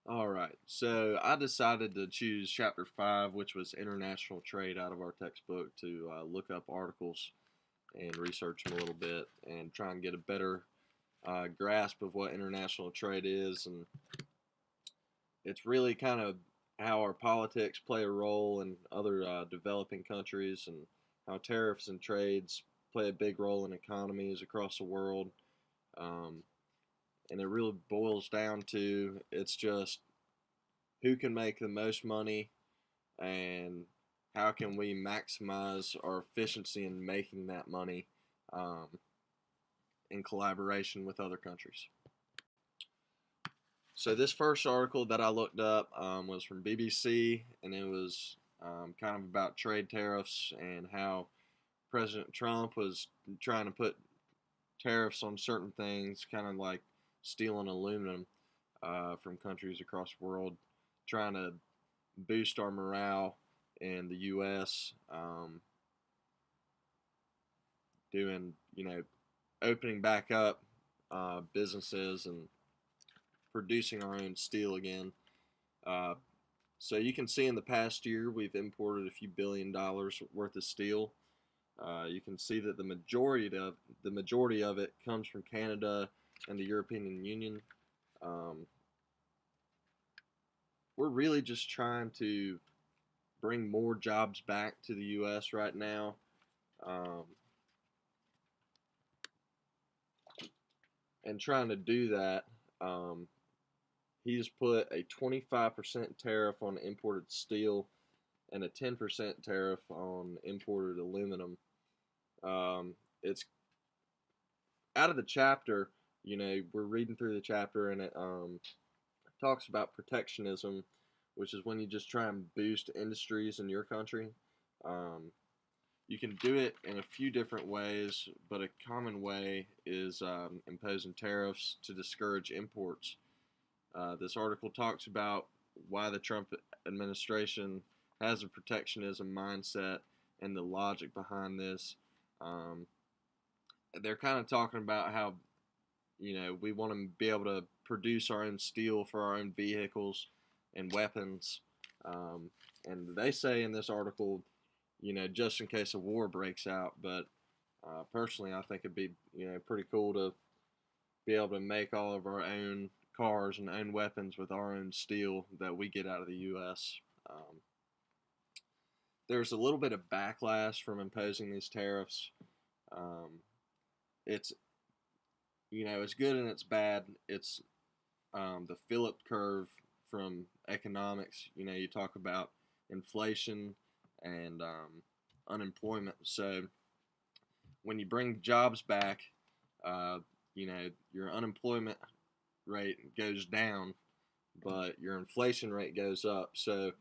All right, so I decided to choose chapter 5, which was international trade, out of our textbook to look up articles and research them a little bit and try and get a better grasp of what international trade is. And it's really kind of how our politics play a role in other developing countries, and how tariffs and trades play a big role in economies across the world. Um, and it really boils down to it's just who can make the most money and how can we maximize our efficiency in making that money um, in collaboration with other countries. So this first article that I looked up was from BBC, and it was kind of about trade tariffs and how President Trump was trying to put tariffs on certain things, kind of like steel and aluminum from countries across the world, trying to boost our morale in the U.S. Doing, opening back up businesses and producing our own steel again. Uh, so you can see in the past year we've imported a few $1 billion worth of steel. You can see that the majority of it comes from Canada and the European Union. Um, we're really just trying to bring more jobs back to the U.S. right now. Um, and trying to do that, um, he's put a 25% tariff on imported steel and a 10% tariff on imported aluminum. It's out of the chapter. We're reading through the chapter, and it talks about protectionism, which is when you just try and boost industries in your country. Um, you can do it in a few different ways, but a common way is imposing tariffs to discourage imports. This article talks about why the Trump administration has a protectionism mindset and the logic behind this. Um, they're kind of talking about how we want to be able to produce our own steel for our own vehicles and weapons. Um, and they say in this article, just in case a war breaks out. But personally, I think it'd be pretty cool to be able to make all of our own cars and own weapons with our own steel that we get out of the U.S. There's a little bit of backlash from imposing these tariffs. Um, it's it's good and it's bad. It's the Philip curve from economics. You talk about inflation and unemployment. So when you bring jobs back, uh, your unemployment rate goes down, but your inflation rate goes up. So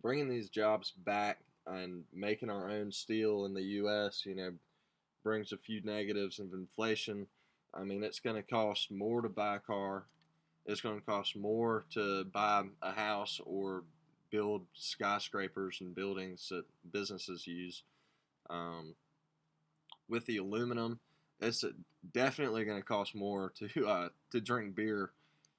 bringing these jobs back and making our own steel in the U.S., brings a few negatives of inflation. I mean, it's going to cost more to buy a car. It's going to cost more to buy a house or build skyscrapers and buildings that businesses use. Um, with the aluminum, it's definitely going to cost more to drink beer.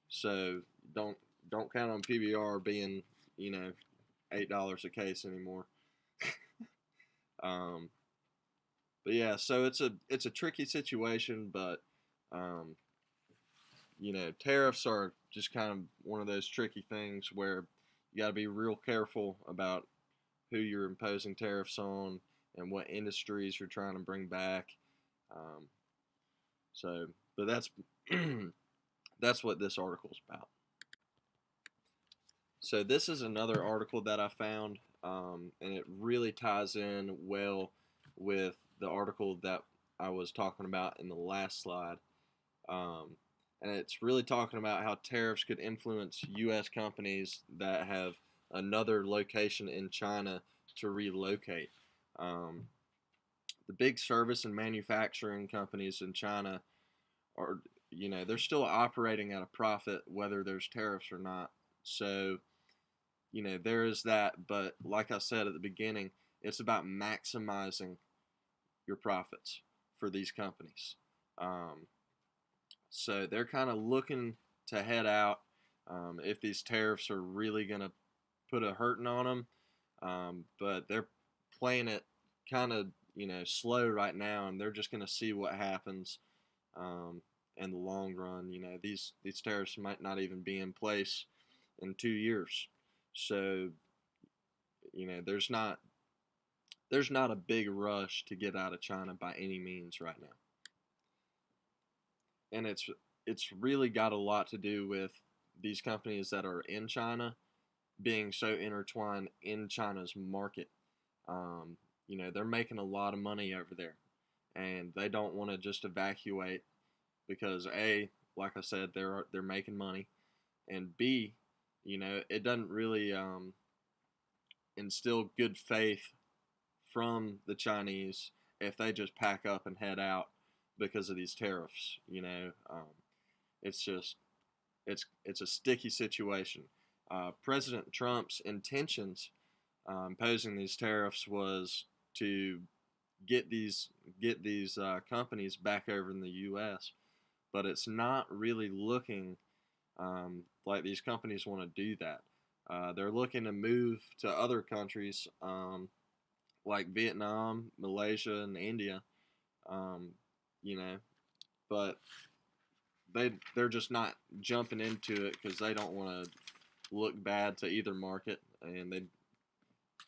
So don't count on PBR being $8 a case anymore. um, but yeah, so it's a tricky situation, but um, tariffs are just kind of one of those tricky things where you got to be real careful about who you're imposing tariffs on and what industries you're trying to bring back. Um, so, but that's what this article is about. So this is another article that I found, and it really ties in well with the article that I was talking about in the last slide. Um, and it's really talking about how tariffs could influence U.S. companies that have another location in China to relocate. Um, the big service and manufacturing companies in China are, they're still operating at a profit whether there's tariffs or not. So, there is that. But like I said at the beginning, it's about maximizing your profits for these companies. So they're kind of looking to head out if these tariffs are really going to put a hurting on them. But they're playing it kind of, slow right now, and they're just going to see what happens in the long run. These tariffs might not even be in place in 2 years. So, there's not a big rush to get out of China by any means right now. And it's really got a lot to do with these companies that are in China being so intertwined in China's market. They're making a lot of money over there, and they don't want to just evacuate because A, like I said, they're making money, and B, it doesn't really instill good faith from the Chinese if they just pack up and head out because of these tariffs. It's just it's a sticky situation. President Trump's intentions imposing these tariffs was to get these companies back over in the U.S., but it's not really looking like these companies want to do that. They're looking to move to other countries like Vietnam, Malaysia, and India. Um, you know, but they're just not jumping into it because they don't want to look bad to either market, and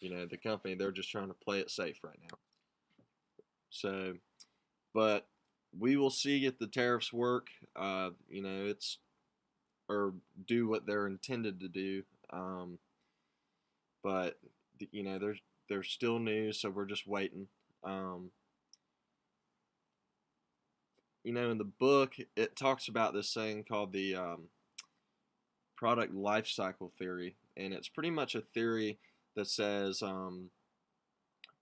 the company, they're just trying to play it safe right now. So, but we will see if the tariffs work. It's or do what they're intended to do. But they're still new, so we're just waiting. Um, in the book, it talks about this thing called the product life cycle theory, and it's pretty much a theory that says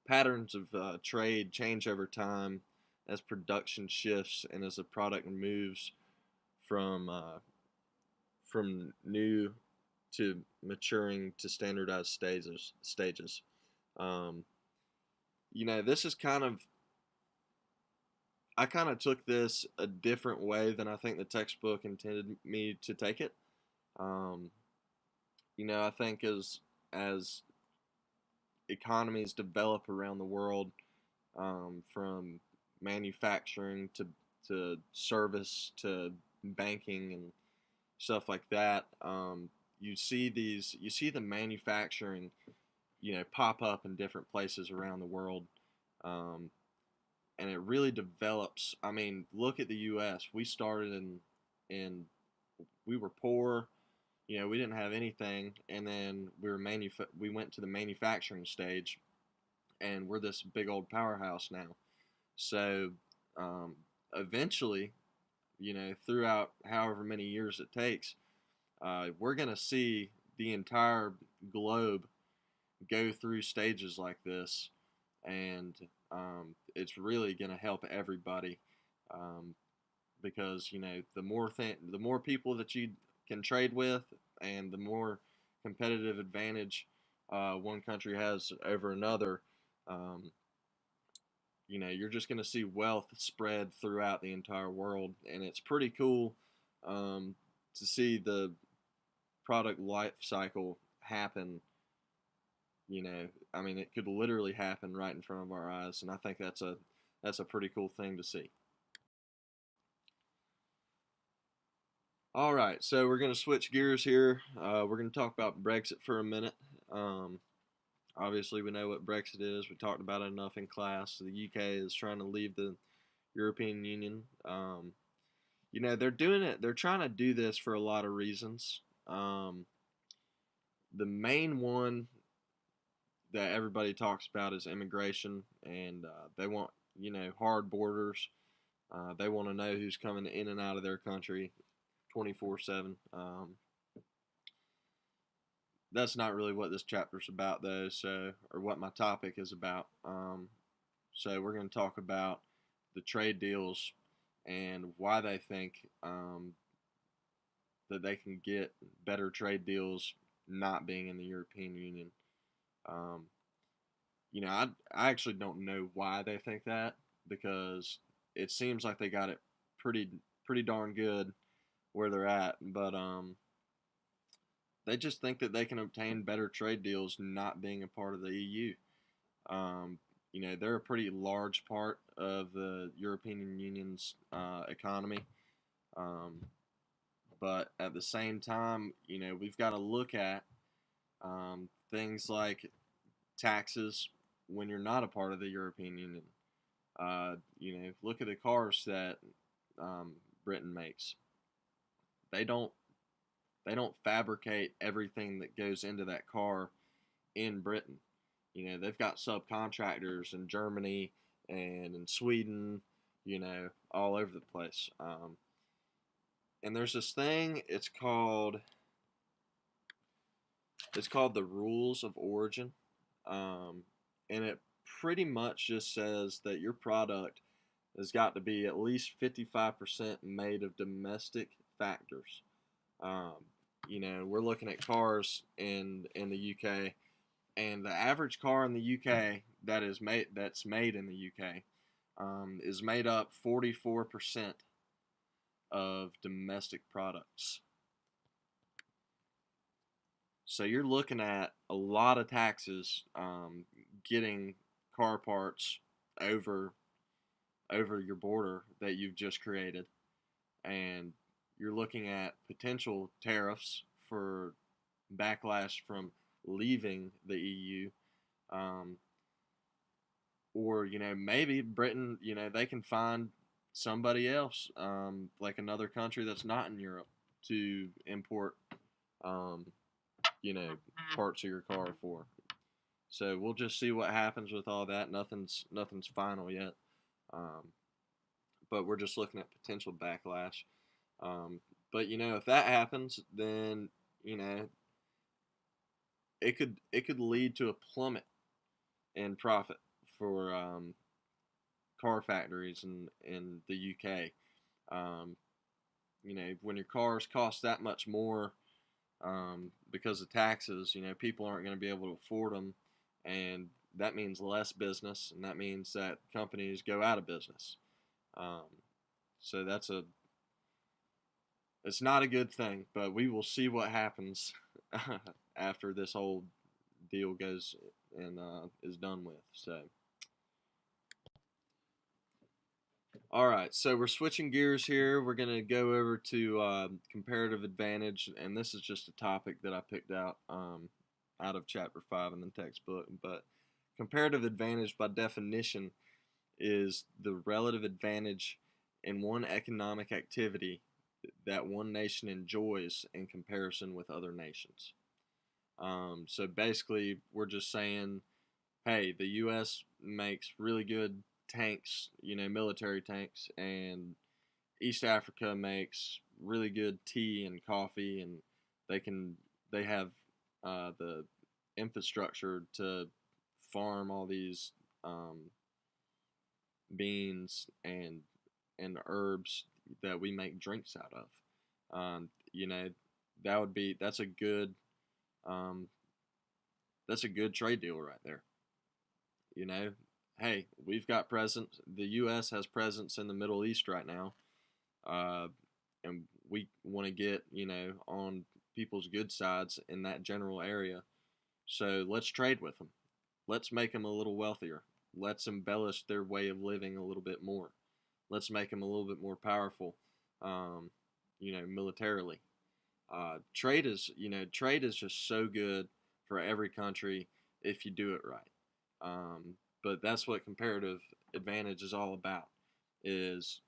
patterns of trade change over time as production shifts and as the product moves from new to maturing to standardized stages. Um, this is I kind of took this a different way than I think the textbook intended me to take it. Um, I think as economies develop around the world, from manufacturing to service to banking and stuff like that, you see the manufacturing, pop up in different places around the world, um, and it really develops. I mean, look at the U.S. We started in we were poor. We didn't have anything, and then we went to the manufacturing stage, and we're this big old powerhouse now. So eventually, throughout however many years it takes, we're gonna see the entire globe go through stages like this, and it's really gonna help everybody, um, because the more people that you can trade with, and the more competitive advantage one country has over another. Um, you're just going to see wealth spread throughout the entire world, and it's pretty cool to see the product life cycle happen. I mean, it could literally happen right in front of our eyes, and I think that's a pretty cool thing to see. All right, so we're going to switch gears here. We're going to talk about Brexit for a minute. Um, Obviously, we know what Brexit is. We talked about it enough in class. The UK is trying to leave the European Union. They're doing it. They're trying to do this for a lot of reasons. The main one that everybody talks about is immigration, and they want hard borders. They want to know who's coming in and out of their country 24/7. That's not really what this chapter's about, though. Or what my topic is about. So we're going to talk about the trade deals and why they think that they can get better trade deals not being in the European Union. Um, I actually don't know why they think that, because it seems like they got it pretty darn good where they're at. But they just think that they can obtain better trade deals not being a part of the EU. You know, they're a pretty large part of the European Union's economy. Um, but at the same time, you know, we've got to look at things like taxes when you're not a part of the European Union. You know, look at the cars that Britain makes. They don't they don't fabricate everything that goes into that car in Britain. You know, they've got subcontractors in Germany and in Sweden, you know, all over the place. And there's this thing, it's called the rules of origin. And it pretty much just says that your product has got to be at least 55% made of domestic factors. Um, you know, we're looking at cars in the UK, and the average car in the UK that's made in the UK is made up 44% of domestic products. So you're looking at a lot of taxes getting car parts over your border that you've just created, and you're looking at potential tariffs for backlash from leaving the EU, um, or you know maybe Britain, you know they can find somebody else, like another country that's not in Europe, to import, um, you know, parts of your car for. So we'll just see what happens with all that. Nothing's final yet, um, but we're just looking at potential backlash. But you know, if that happens, then you know it could lead to a plummet in profit for car factories in the UK. Um, you know, when your cars cost that much more because of taxes, you know, people aren't going to be able to afford them, and that means less business, and that means that companies go out of business. Um, so it's not a good thing, but we will see what happens after this whole deal goes and is done with. So, all right, so we're switching gears here. We're going to go over to comparative advantage, and this is just a topic that I picked out of chapter 5 in the textbook. But comparative advantage, by definition, is the relative advantage in one economic activity that one nation enjoys in comparison with other nations. So basically, we're just saying, hey, the U.S. makes really good tanks, you know, military tanks, and East Africa makes really good tea and coffee, and they have the infrastructure to farm all these beans and herbs that we make drinks out of. You know, that's a good um, that's a good trade deal right there. You know, hey, we've got presence. The U.S. has presence in the Middle East right now, uh, and we want to get on people's good sides in that general area. So let's trade with them. Let's make them a little wealthier. Let's embellish their way of living a little bit more. Let's make them a little bit more powerful, militarily. Trade is just so good for every country if you do it right. But that's what comparative advantage is all about. Is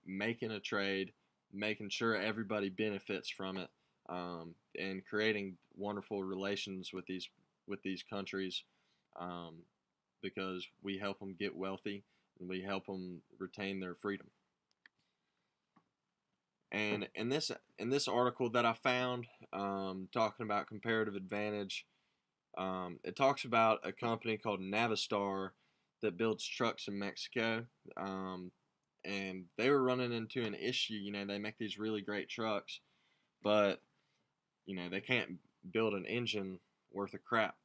making a trade, making sure everybody benefits from it, and creating wonderful relations with these countries, um, because we help them get wealthy and we help them retain their freedom. And in this article that I found, talking about comparative advantage, it talks about a company called Navistar that builds trucks in Mexico, and they were running into an issue. They make these really great trucks, but they can't build an engine worth of crap,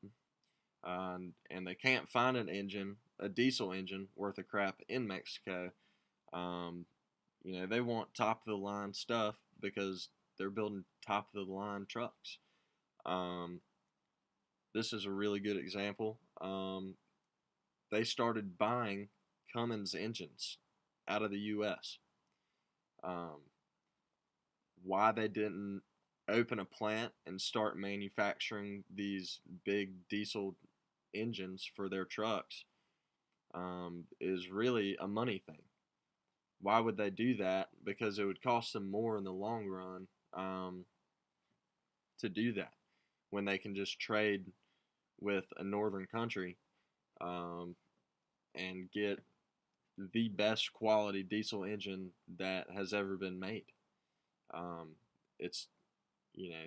and they can't find a diesel engine worth of crap in Mexico. Um, they want top of the line stuff because they're building top of the line trucks. Um, this is a really good example. They started buying Cummins engines out of the U.S. Um, why they didn't open a plant and start manufacturing these big diesel engines for their trucks is really a money thing. Why would they do that? Because it would cost them more in the long run to do that when they can just trade with a northern country um, and get the best quality diesel engine that has ever been made. Um, it's, you know,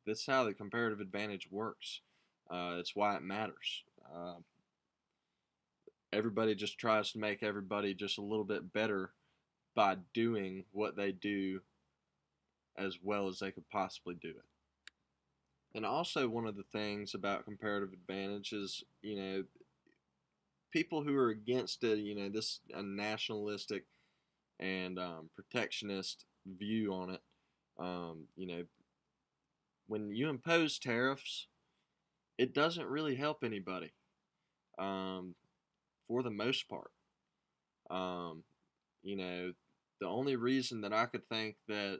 this is how the comparative advantage works. It's why it matters. Everybody just tries to make everybody just a little bit better by doing what they do as well as they could possibly do it. And also, one of the things about comparative advantage is, people who are against it, this a nationalistic and protectionist view on it. When you impose tariffs, it doesn't really help anybody um, for the most part. Um, the only reason that I could think that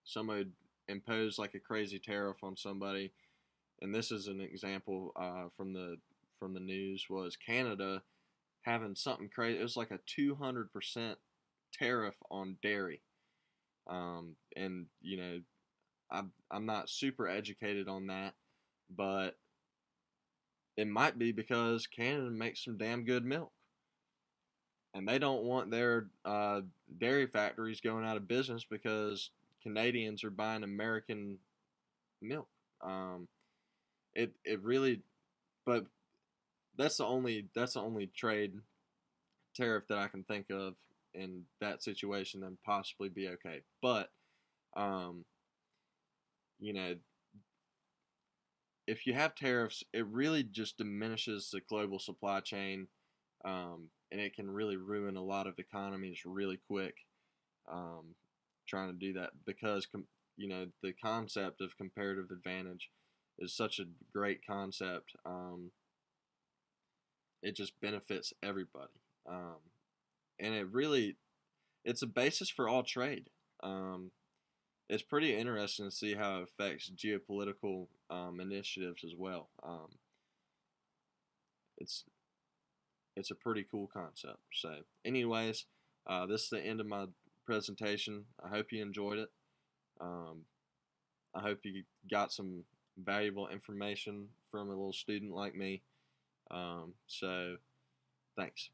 somebody would impose like a crazy tariff on somebody, and this is an example from the news, was Canada having something crazy. It was like a 200% tariff on dairy. And I'm not super educated on that, but it might be because Canada makes some damn good milk, and they don't want their dairy factories going out of business because Canadians are buying American milk. Um, it really, but that's the only trade tariff that I can think of in that situation that possibly be okay. But um, you know, if you have tariffs, it really just diminishes the global supply chain, and it can really ruin a lot of economies really quick. Um, Trying to do that because the concept of comparative advantage is such a great concept. It just benefits everybody, and it's a basis for all trade. Um, it's pretty interesting to see how it affects geopolitical initiatives as well. It's it's a pretty cool concept. So, anyways, this is the end of my presentation. I hope you enjoyed it. Um, I hope you got some valuable information from a little student like me. So, thanks.